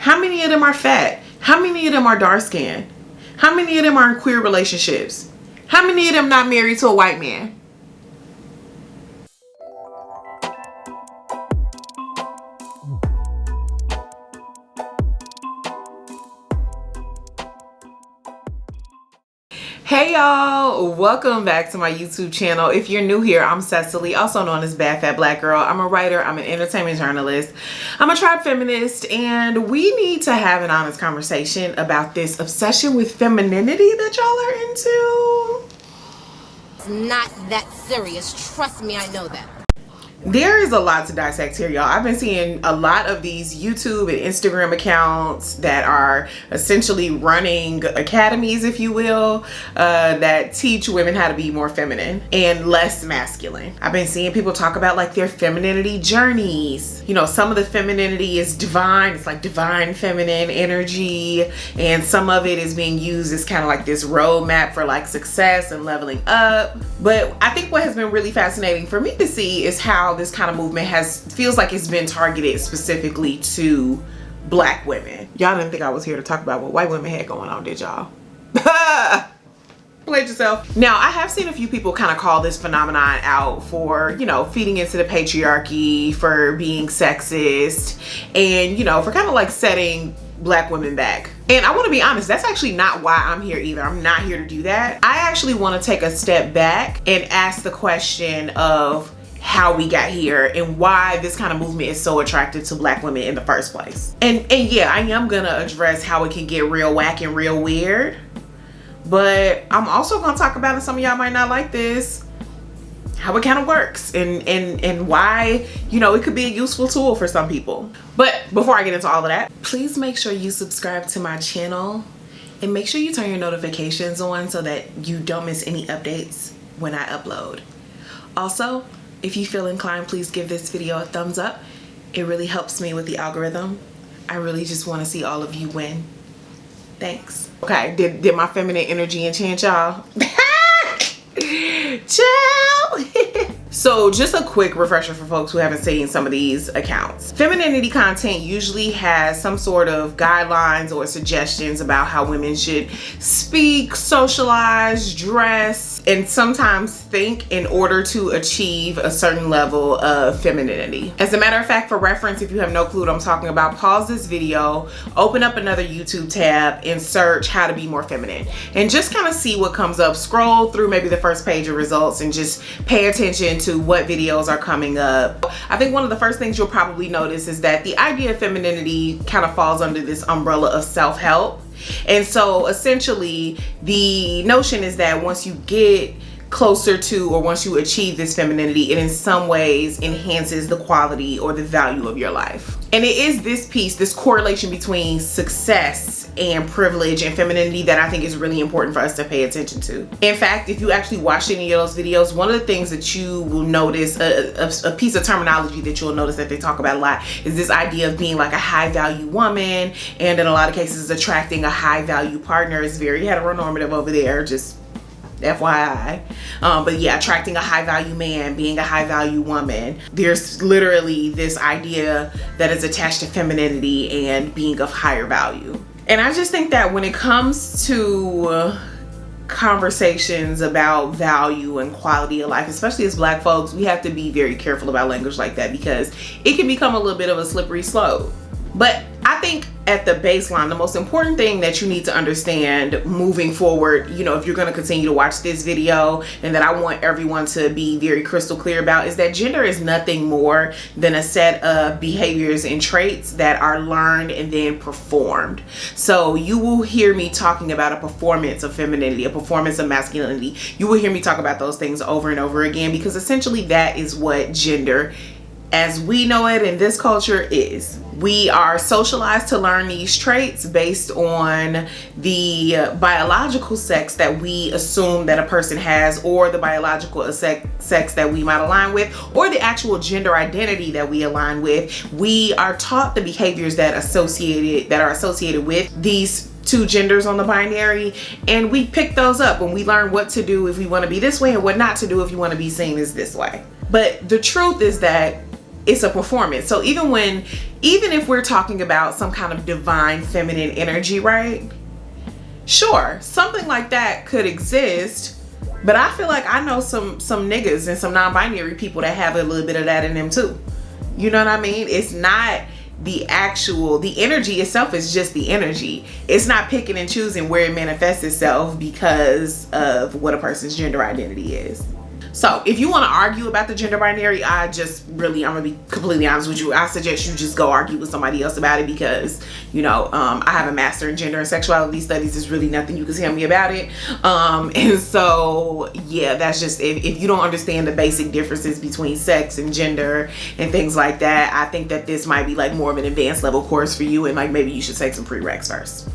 How many of them are fat? How many of them are dark skinned? How many of them are in queer relationships? How many of them not married to a white man? Hey y'all, welcome back to my YouTube channel. If you're new here, I'm Cecily, also known as Bad Fat Black Girl. I'm a writer, I'm an entertainment journalist, I'm a tribe feminist, and we need to have an honest conversation about this obsession with femininity that y'all are into. It's not that serious. Trust me, I know that. There is a lot to dissect here, y'all. I've been seeing a lot of these YouTube and Instagram accounts that are essentially running academies, if you will, that teach women how to be more feminine and less masculine. I've been seeing people talk about like their femininity journeys. You know, some of the femininity is divine. It's like divine feminine energy. And some of it is being used as kind of like this roadmap for like success and leveling up. But I think what has been really fascinating for me to see is how this kind of movement feels like it's been targeted specifically to black women. Y'all didn't think I was here to talk about what white women had going on, did y'all? Played yourself. Now, I have seen a few people kind of call this phenomenon out for, you know, feeding into the patriarchy, for being sexist, and, you know, for kind of like setting black women back. And I want to be honest, that's actually not why I'm here either. I'm not here to do that. I actually want to take a step back and ask the question of how we got here and why this kind of movement is so attractive to black women in the first place. And yeah, I am gonna address how it can get real whack and real weird, but I'm also gonna talk about, and some of y'all might not like this, how it kind of works and why, you know, it could be a useful tool for some people. But before I get into all of that, please make sure you subscribe to my channel and make sure you turn your notifications on so that you don't miss any updates when I upload. Also, if you feel inclined, please give this video a thumbs up. It really helps me with the algorithm. I really just want to see all of you win. Thanks. Okay, did my feminine energy enchant y'all? Ciao. So just a quick refresher for folks who haven't seen some of these accounts. Femininity content usually has some sort of guidelines or suggestions about how women should speak, socialize, dress, and sometimes think in order to achieve a certain level of femininity. As a matter of fact, for reference, if you have no clue what I'm talking about, pause this video, open up another YouTube tab, and search how to be more feminine. And just kind of see what comes up. Scroll through maybe the first page of results and just pay attention to what videos are coming up. I think one of the first things you'll probably notice is that the idea of femininity kind of falls under this umbrella of self-help. And so essentially the notion is that once you get closer to, or once you achieve this femininity, it in some ways enhances the quality or the value of your life. And it is this piece, this correlation between success and privilege and femininity, that I think is really important for us to pay attention to. In fact, if you actually watch any of those videos, one of the things that you will notice, a piece of terminology that you'll notice that they talk about a lot, is this idea of being like a high value woman, and in a lot of cases attracting a high value partner. Is very heteronormative over there, just FYI. But yeah, attracting a high value man, being a high value woman. There's literally this idea that is attached to femininity and being of higher value. And I just think that when it comes to conversations about value and quality of life, especially as black folks, we have to be very careful about language like that, because it can become a little bit of a slippery slope. But I think at the baseline, the most important thing that you need to understand moving forward, you know, if you're going to continue to watch this video, and that I want everyone to be very crystal clear about, is that gender is nothing more than a set of behaviors and traits that are learned and then performed. So you will hear me talking about a performance of femininity, a performance of masculinity. You will hear me talk about those things over and over again, because essentially that is what gender as we know it in this culture is. We are socialized to learn these traits based on the biological sex that we assume that a person has, or the biological sex that we might align with, or the actual gender identity that we align with. We are taught the behaviors that are associated with these two genders on the binary, and we pick those up and we learn what to do if we want to be this way and what not to do if you want to be seen as this way. But the truth is that it's a performance. So even if we're talking about some kind of divine feminine energy, right? Sure, something like that could exist, but I feel like I know some niggas and some non-binary people that have a little bit of that in them too. You know what I mean? It's not the energy itself is just the energy. It's not picking and choosing where it manifests itself because of what a person's gender identity is. So if you want to argue about the gender binary, I'm gonna be completely honest with you. I suggest you just go argue with somebody else about it, because I have a master in gender and sexuality studies. There's really nothing you can tell me about it. And so yeah, that's just, if you don't understand the basic differences between sex and gender and things like that, I think that this might be like more of an advanced level course for you, and like maybe you should take some prereqs first.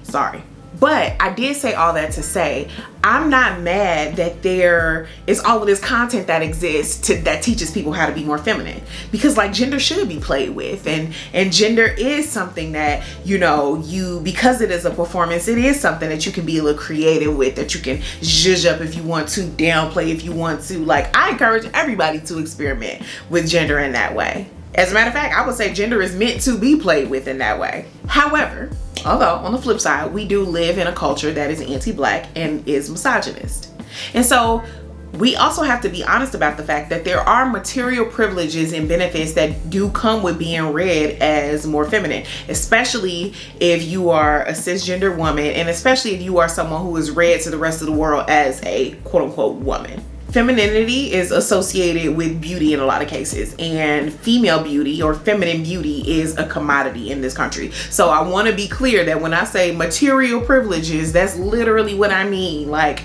Sorry. But I did say all that to say, I'm not mad that there is all of this content that exists that teaches people how to be more feminine, because like gender should be played with, and gender is something that, because it is a performance, it is something that you can be a little creative with, that you can zhuzh up if you want to, downplay if you want to. Like, I encourage everybody to experiment with gender in that way. As a matter of fact, I would say gender is meant to be played with in that way. However, although on the flip side, we do live in a culture that is anti-black and is misogynist. And so we also have to be honest about the fact that there are material privileges and benefits that do come with being read as more feminine, especially if you are a cisgender woman, and especially if you are someone who is read to the rest of the world as a quote unquote woman. Femininity is associated with beauty in a lot of cases, and female beauty or feminine beauty is a commodity in this country. So I want to be clear that when I say material privileges, that's literally what I mean. Like,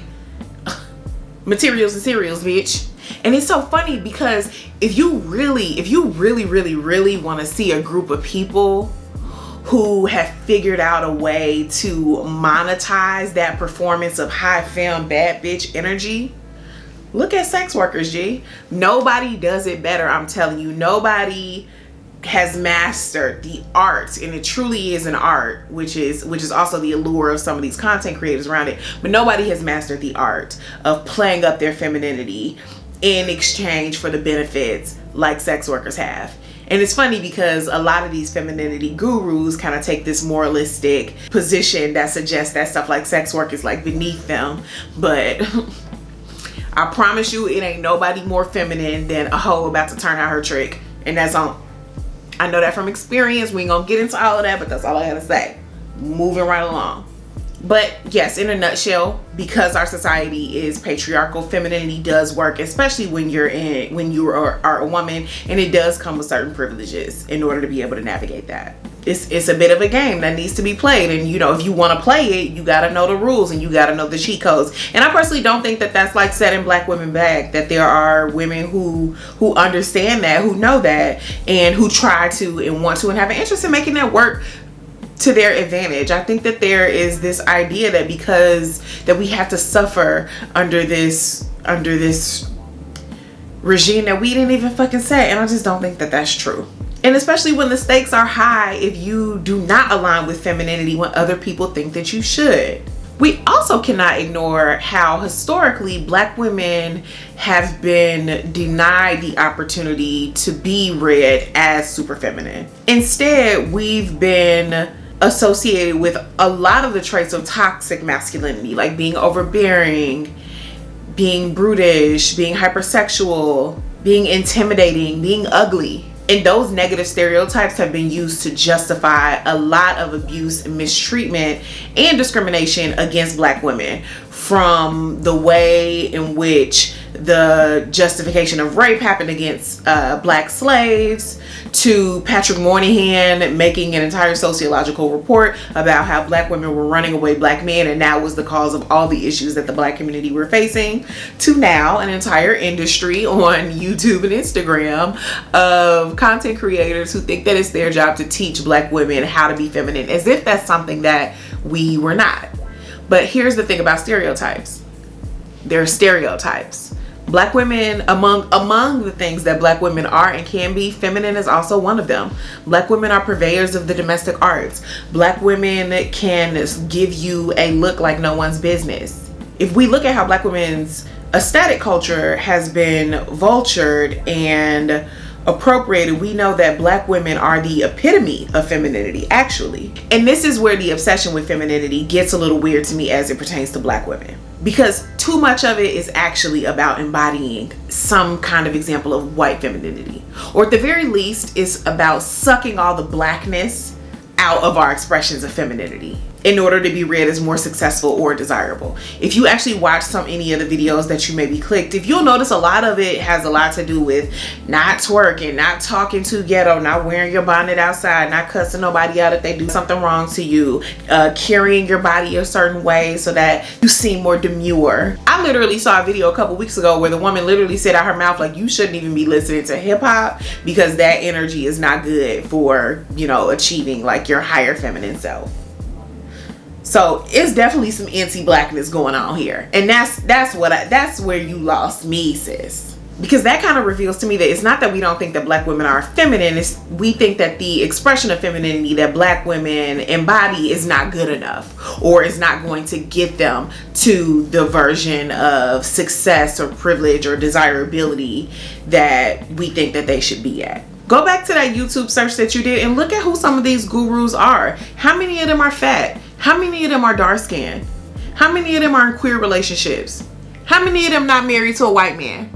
materials and cereals, bitch. And it's so funny because if you really want to see a group of people who have figured out a way to monetize that performance of high femme bad bitch energy, look at sex workers, G. Nobody does it better, I'm telling you. Nobody has mastered the art, and it truly is an art, which is also the allure of some of these content creators around it. But nobody has mastered the art of playing up their femininity in exchange for the benefits like sex workers have. And it's funny because a lot of these femininity gurus kind of take this moralistic position that suggests that stuff like sex work is like beneath them. But I promise you, it ain't nobody more feminine than a hoe about to turn out her trick. And that's on. I know that from experience. We ain't gonna get into all of that, but that's all I gotta say. Moving right along. But yes, in a nutshell, because our society is patriarchal, femininity does work, especially when you are a woman, and it does come with certain privileges in order to be able to navigate that. It's a bit of a game that needs to be played, and if you want to play it, you got to know the rules and you got to know the cheat codes. And I personally don't think that that's like setting black women back, that there are women who understand that, who know that, and who try to and want to and have an interest in making that work to their advantage. I think that there is this idea that because that we have to suffer under this regime that we didn't even fucking set, and I just don't think that that's true. And especially when the stakes are high if you do not align with femininity when other people think that you should. We also cannot ignore how historically black women have been denied the opportunity to be read as super feminine. Instead, we've been associated with a lot of the traits of toxic masculinity, like being overbearing, being brutish, being hypersexual, being intimidating, being ugly. And those negative stereotypes have been used to justify a lot of abuse, mistreatment, and discrimination against black women, from the way in which the justification of rape happened against black slaves, to Patrick Moynihan making an entire sociological report about how black women were running away black men and that was the cause of all the issues that the black community were facing, to now an entire industry on YouTube and Instagram of content creators who think that it's their job to teach black women how to be feminine, as if that's something that we were not. But here's the thing about stereotypes. There are stereotypes. Black women, among the things that black women are and can be, feminine is also one of them. Black women are purveyors of the domestic arts. Black women can give you a look like no one's business. If we look at how black women's aesthetic culture has been vultured and appropriated, we know that black women are the epitome of femininity, actually. And this is where the obsession with femininity gets a little weird to me as it pertains to black women. Because too much of it is actually about embodying some kind of example of white femininity. Or at the very least, it's about sucking all the blackness out of our expressions of femininity in order to be read as more successful or desirable. If you actually watch any of the videos that you maybe clicked, if you'll notice, a lot of it has a lot to do with not twerking, not talking too ghetto, not wearing your bonnet outside, not cussing nobody out if they do something wrong to you, carrying your body a certain way so that you seem more demure. I literally saw a video a couple weeks ago where the woman literally said out her mouth, like, you shouldn't even be listening to hip hop because that energy is not good for, you know, achieving like your higher feminine self. So it's definitely some anti-blackness going on here. And that's where you lost me, sis. Because that kind of reveals to me that it's not that we don't think that black women are feminine, it's we think that the expression of femininity that black women embody is not good enough, or is not going to get them to the version of success or privilege or desirability that we think that they should be at. Go back to that YouTube search that you did and look at who some of these gurus are. How many of them are fat? How many of them are dark skinned? How many of them are in queer relationships? How many of them not married to a white man?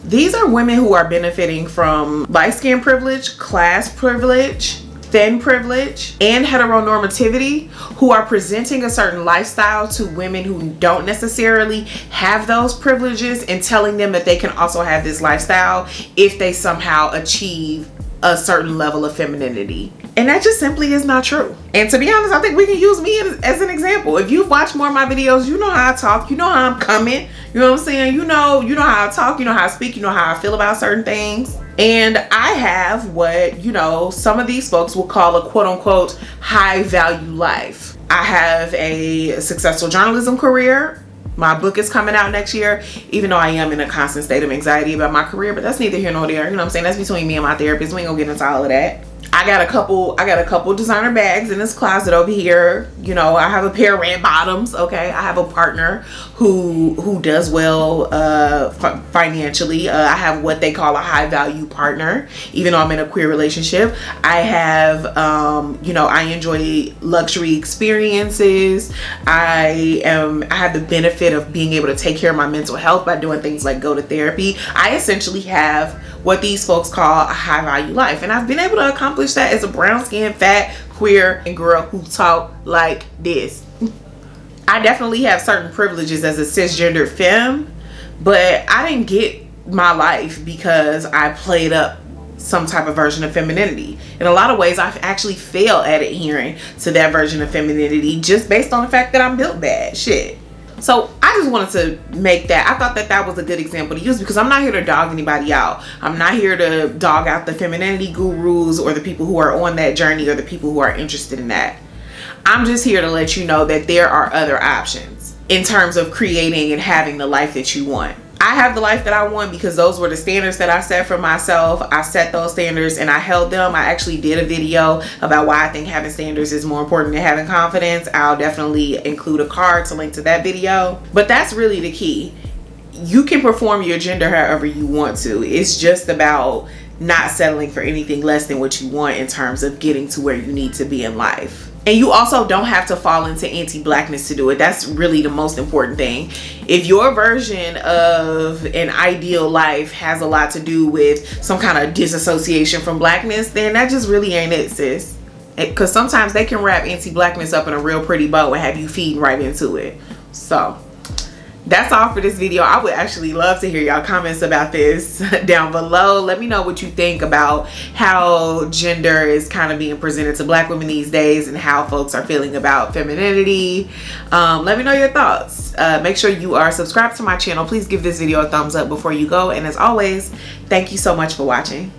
These are women who are benefiting from light skin privilege, class privilege, thin privilege, and heteronormativity, who are presenting a certain lifestyle to women who don't necessarily have those privileges and telling them that they can also have this lifestyle if they somehow achieve a certain level of femininity. And that just simply is not true. And to be honest, I think we can use me as an example. If you've watched more of my videos, you know how I talk, you know how I'm coming, you know what I'm saying? You know how I talk, you know how I speak, you know how I feel about certain things. And I have what, you know, some of these folks will call a quote unquote high value life. I have a successful journalism career. My book is coming out next year, even though I am in a constant state of anxiety about my career, but that's neither here nor there. You know what I'm saying? That's between me and my therapist. We ain't gonna get into all of that. I got a couple designer bags in this closet over here. You know, I have a pair of red bottoms. Okay, I have a partner who does well financially. I have what they call a high value partner, even though I'm in a queer relationship. I have you know, I enjoy luxury experiences. I have the benefit of being able to take care of my mental health by doing things like go to therapy. I essentially have what these folks call a high value life, and I've been able to accomplish that as a brown skinned, fat, queer, and girl who talk like this. I definitely have certain privileges as a cisgendered femme, but I didn't get my life because I played up some type of version of femininity. In a lot of ways, I've actually failed at adhering to that version of femininity just based on the fact that I'm built bad. Shit. So I just wanted to make that. I thought that was a good example to use because I'm not here to dog anybody out. I'm not here to dog out the femininity gurus or the people who are on that journey or the people who are interested in that. I'm just here to let you know that there are other options in terms of creating and having the life that you want. I have the life that I want because those were the standards that I set for myself. I set those standards and I held them. I actually did a video about why I think having standards is more important than having confidence. I'll definitely include a card to link to that video. But that's really the key. You can perform your gender however you want to. It's just about not settling for anything less than what you want in terms of getting to where you need to be in life. And you also don't have to fall into anti-blackness to do it. That's really the most important thing. If your version of an ideal life has a lot to do with some kind of disassociation from blackness, then that just really ain't it, sis. Because sometimes they can wrap anti-blackness up in a real pretty bow and have you feeding right into it. So that's all for this video. I would actually love to hear y'all comments about this down below. Let me know what you think about how gender is kind of being presented to black women these days and how folks are feeling about femininity. Let me know your thoughts. Make sure you are subscribed to my channel. Please give this video a thumbs up before you go. And as always, thank you so much for watching.